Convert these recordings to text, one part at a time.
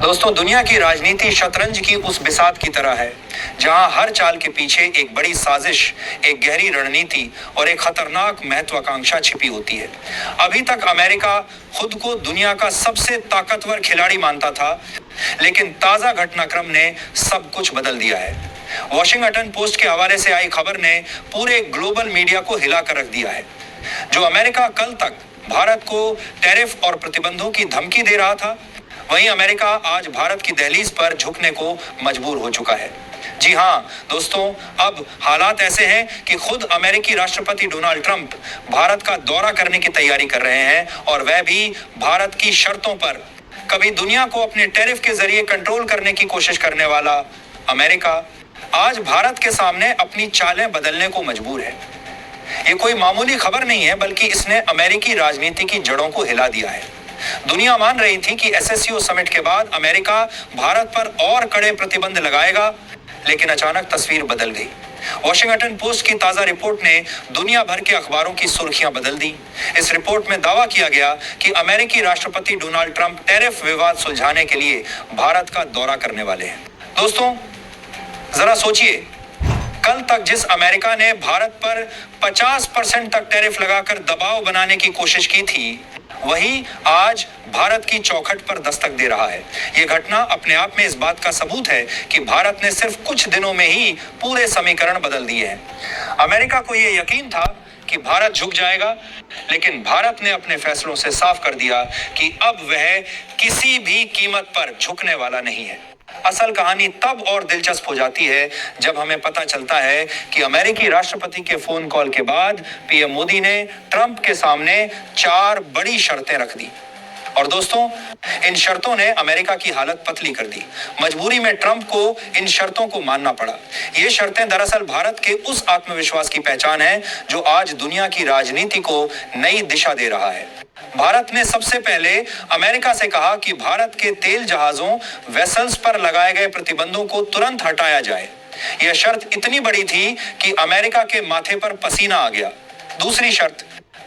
दोस्तों, दुनिया की राजनीति शतरंज की उस बिसात की तरह है जहां हर चाल के पीछे एक बड़ी साजिश, एक गहरी रणनीति और एक खतरनाक महत्वाकांक्षा छिपी होती है। अभी तक अमेरिका खुद को दुनिया का सबसे ताकतवर खिलाड़ी मानता था, लेकिन ताजा घटनाक्रम ने सब कुछ बदल दिया है। वॉशिंगटन पोस्ट के हवाले से आई खबर ने पूरे ग्लोबल मीडिया को हिला कर रख दिया है। जो अमेरिका कल तक भारत को टैरिफ और प्रतिबंधों की धमकी दे रहा था, वहीं अमेरिका आज भारत की दहलीज पर झुकने को मजबूर हो चुका है। जी हां दोस्तों, अब हालात ऐसे हैं कि खुद अमेरिकी राष्ट्रपति डोनाल्ड ट्रंप भारत का दौरा करने की तैयारी कर रहे हैं, और वह भी भारत की शर्तों पर। कभी दुनिया को अपने टैरिफ के जरिए कंट्रोल करने की कोशिश करने वाला अमेरिका आज भारत के सामने अपनी चालें बदलने को मजबूर है। ये कोई मामूली खबर नहीं है, बल्कि इसने अमेरिकी राजनीति की जड़ों को हिला दिया है। दुनिया मान रही थी कि एससीओ समिट के बाद अमेरिका भारत पर और कड़े प्रतिबंध लगाएगा, लेकिन अचानक तस्वीर बदल गई। वॉशिंगटन पोस्ट की ताजा रिपोर्ट ने दुनिया भर के अखबारों की सुर्खियां बदल दी। इस रिपोर्ट में दावा किया गया कि अमेरिकी राष्ट्रपति डोनाल्ड ट्रंप टैरिफ विवाद सुलझाने के लिए भारत का दौरा करने वाले हैं। दोस्तों, जरा सोचिए, कल तक जिस अमेरिका ने भारत पर 50% तक टैरिफ लगाकर दबाव बनाने की कोशिश की थी, वही आज भारत की चौखट पर दस्तक दे रहा है। यह घटना अपने आप में इस बात का सबूत है कि भारत ने सिर्फ कुछ दिनों में ही पूरे समीकरण बदल दिए हैं। अमेरिका को यह यकीन था कि भारत झुक जाएगा, लेकिन भारत ने अपने फैसलों से साफ कर दिया कि अब वह किसी भी कीमत पर झुकने वाला नहीं है। असल कहानी तब और दिलचस्प हो जाती है जब हमें पता चलता है कि अमेरिकी राष्ट्रपति के फोन कॉल के बाद पीएम मोदी ने ट्रंप के सामने 4 बड़ी शर्तें रख दी। और दोस्तों, इन शर्तों ने अमेरिका की हालत पतली कर दी। मजबूरी में ट्रंप को इन शर्तों को मानना पड़ा। ये शर्तें दरअसल भारत के उस आत्मविश्वास की पहचान है जो आज दुनिया की राजनीति को नई दिशा दे रहा है। भारत ने सबसे पहले अमेरिका से कहा कि भारत के तेल जहाजों वेसल्स पर लगाए गए प्रतिबंधों को तुरंत हटाया जाए। यह शर्त इतनी बड़ी थी कि अमेरिका के माथे पर पसीना आ गया। दूसरी शर्त,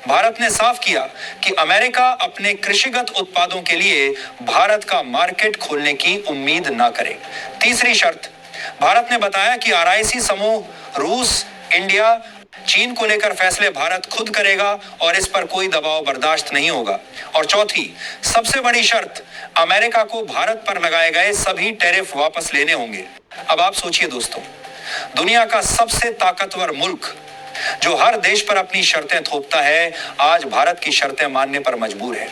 भारत ने साफ किया कि अमेरिका अपने कृषिगत उत्पादों के लिए भारत का मार्केट खोलने की उम्मीद न करे। तीसरी शर्त, भारत ने बताया कि आरआईसी समूह रूस, इंडिया, चीन को लेकर फैसले भारत खुद करेगा और इस पर कोई दबाव बर्दाश्त नहीं होगा। और चौथी, सबसे बड़ी शर्त, अमेरिका को भारत पर लगाए गए सभी टैरिफ वापस लेने होंगे। अब आप सोचिए दोस्तों, दुनिया का सबसे ताकतवर मुल्क जो हर देश पर अपनी शर्तें थोपता है, आज भारत की शर्तें मानने पर मजबूर है।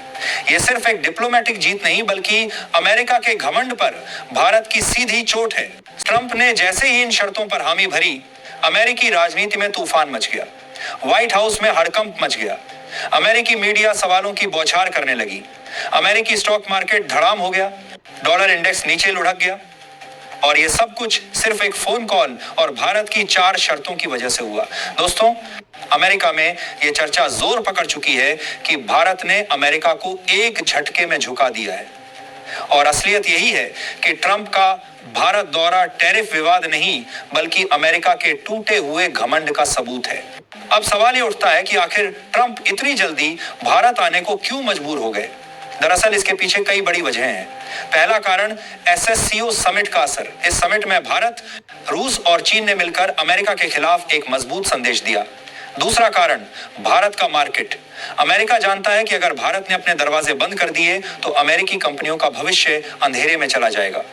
यह सिर्फ एक डिप्लोमेटिक जीत नहीं, बल्कि अमेरिका के घमंड पर भारत की सीधी चोट है। ट्रंप ने जैसे ही इन शर्तों पर हामी भरी, अमेरिकी राजनीति में तूफान मच गया। व्हाइट हाउस में हड़कंप मच गया। अमेरिकी मीडिया सवालों की बौछार करने लगी। अमेरिकी स्टॉक मार्केट धड़ाम हो गया। डॉलर इंडेक्स नीचे लुढ़क गया। और ये सब कुछ सिर्फ एक फोन कॉल और भारत की 4 शर्तों की वजह से हुआ। दोस्तों, अमेरिका में यह चर्चा जोर पकड़ चुकी है कि भारत ने अमेरिका को एक झटके में झुका दिया है। और असलियत यही है कि ट्रंप का भारत दौरा टैरिफ विवाद नहीं, बल्कि अमेरिका के टूटे हुए घमंड का सबूत है। अब सवाल ये उठता है कि आखिर ट्रंप इतनी जल्दी भारत आने को क्यों मजबूर हो गए। दरअसल इसके पीछे कई बड़ी वजह हैं। पहला कारण एससीओ समिट का असर। इस समिट में भारत, रूस और चीन ने मिलकर अमेरिका के खिलाफ एक मजबूत संदेश दिया। दूसरा कारण भारत का मार्केट। अमेरिका जानता है कि अगर भारत ने अपने दरवाजे बंद कर दिए तो अमेरिकी कंपनियों का भविष्य अंधेरे में चला जाएगा।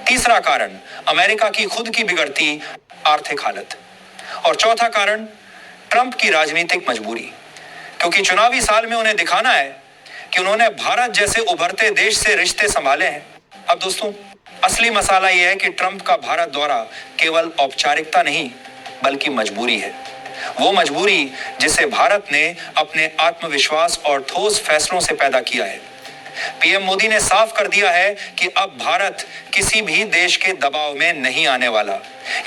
तीसरा कारण अमेरिका की खुद की बिगड़ती आर्थिक हालत। और चौथा कारण ट्रंप की राजनीतिक मजबूरी, क्योंकि चुनावी साल में उन्हें दिखाना है कि उन्होंने भारत जैसे उभरते देश से रिश्ते संभाले हैं। अब दोस्तों, असली मसाला यह है कि ट्रंप का भारत दौरा केवल औपचारिकता नहीं, बल्कि मजबूरी है। वो मजबूरी जिसे भारत ने अपने आत्मविश्वास और ठोस फैसलों से पैदा किया है। पीएम मोदी ने साफ कर दिया है कि अब भारत किसी भी देश के दबाव में नहीं आने वाला।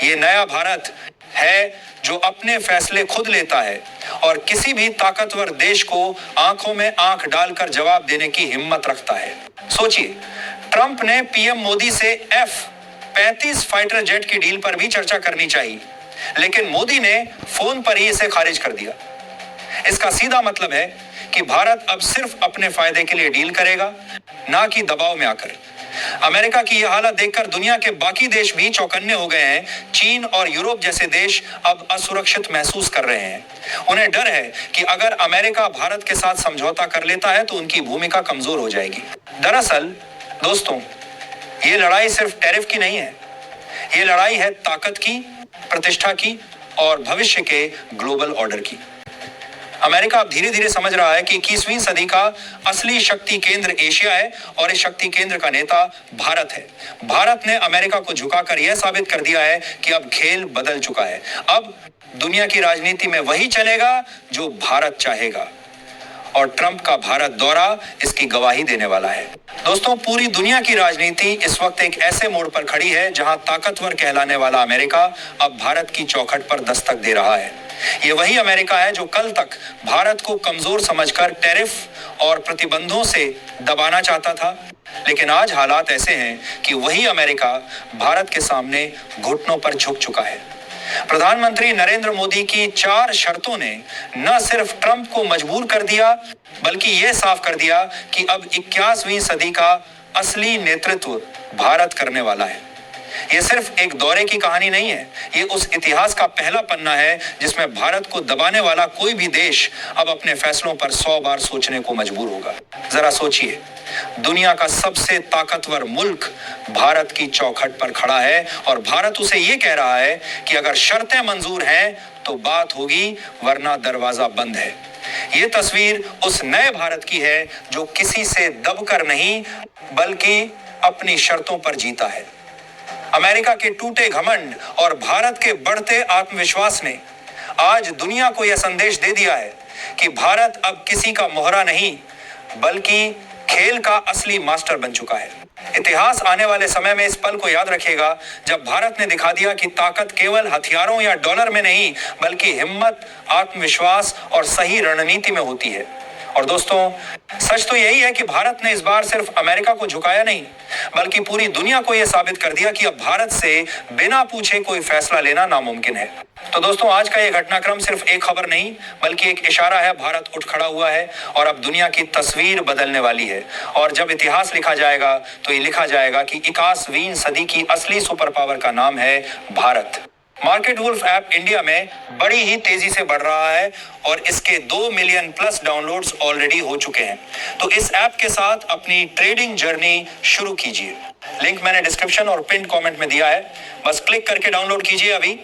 ये नया भारत है जो अपने फैसले खुद लेता है और किसी भी ताकतवर देश को आंखों में आंख डालकर जवाब देने की हिम्मत रखता है। सोचिए, ट्रंप ने पीएम मोदी से F-35 फाइटर जेट की डील पर भी चर्चा करनी चाहिए, लेकिन मोदी ने फोन पर ही इसे खारिज कर दिया। इसका सीधा मतलब है कि भारत अब सिर्फ अपने फायदे के लिए डील करेगा, ना कि दबाव में आकर। अमेरिका की यह हालत देखकर दुनिया के बाकी देश भी चौकन्ने हो गए हैं। चीन और यूरोप जैसे देश अब असुरक्षित महसूस कर रहे हैं। उन्हें डर है कि अगर अमेरिका भारत के साथ समझौता कर लेता है तो उनकी भूमिका कमजोर हो जाएगी। दरअसल दोस्तों, ये लड़ाई सिर्फ टैरिफ की नहीं है, ये लड़ाई है ताकत की, प्रतिष्ठा की और भविष्य के ग्लोबल ऑर्डर की। अमेरिका अब धीरे धीरे समझ रहा है कि 21वीं सदी का असली शक्ति केंद्र एशिया है और इस शक्ति केंद्र का नेता भारत है। भारत ने अमेरिका को झुकाकर यह साबित कर दिया है कि अब खेल बदल चुका है। अब दुनिया की राजनीति में वही चलेगा जो भारत चाहेगा और ट्रंप का भारत दौरा इसकी गवाही देने वाला है। दोस्तों, पूरी दुनिया की राजनीति इस वक्त एक ऐसे मोड़ पर खड़ी है जहां ताकतवर कहलाने वाला अमेरिका अब भारत की चौखट पर दस्तक दे रहा है। ये वही अमेरिका है जो कल तक भारत को कमजोर समझकर टैरिफ और प्रतिबंधों से दबाना चाहता था, लेकिन आज हालात ऐसे हैं कि वही अमेरिका भारत के सामने घुटनों पर झुक चुका है। प्रधानमंत्री नरेंद्र मोदी की 4 शर्तों ने न सिर्फ ट्रंप को मजबूर कर दिया, बल्कि यह साफ कर दिया कि अब 21वीं सदी का असली नेतृत्व भारत करने वाला है। ये सिर्फ एक दौरे की कहानी नहीं है, ये उस इतिहास का पहला पन्ना है जिसमें भारत को दबाने वाला कोई भी देश अब अपने फैसलों पर 100 बार सोचने को मजबूर होगा। जरा सोचिए, दुनिया का सबसे ताकतवर मुल्क भारत की चौखट पर खड़ा है और भारत उसे ये कह रहा है कि अगर शर्तें मंजूर हैं तो बात होगी, वरना दरवाजा बंद है। ये तस्वीर उस नए भारत की है जो किसी से दबकर नहीं बल्कि अपनी शर्तों पर जीता है। अमेरिका के टूटे घमंड और भारत के बढ़ते आत्मविश्वास ने आज दुनिया को यह संदेश दे दिया है कि भारत अब किसी का मोहरा नहीं बल्कि खेल का असली मास्टर बन चुका है। इतिहास आने वाले समय में इस पल को याद रखेगा जब भारत ने दिखा दिया कि ताकत केवल हथियारों या डॉलर में नहीं बल्कि हिम्मत, आत्मविश्वास और सही रणनीति में होती है। और दोस्तों, सच तो यही है कि भारत ने इस बार सिर्फ अमेरिका को झुकाया नहीं बल्कि पूरी दुनिया को यह साबित कर दिया कि अब भारत से बिना पूछे कोई फैसला लेना नामुमकिन है। तो दोस्तों, आज का यह घटनाक्रम सिर्फ एक खबर नहीं बल्कि एक इशारा है। भारत उठ खड़ा हुआ है और अब दुनिया की तस्वीर बदलने वाली है। और जब इतिहास लिखा जाएगा तो ये लिखा जाएगा कि 21वीं सदी की असली सुपर पावर का नाम है Bharat. Market wolf app India में बड़ी ही तेजी से बढ़ रहा है और इसके 2 मिलियन प्लस डाउनलोड्स ऑलरेडी हो चुके हैं। तो इस ऐप के साथ अपनी ट्रेडिंग जर्नी शुरू कीजिए। लिंक मैंने डिस्क्रिप्शन और पिन कमेंट में दिया है, बस क्लिक करके डाउनलोड कीजिए अभी।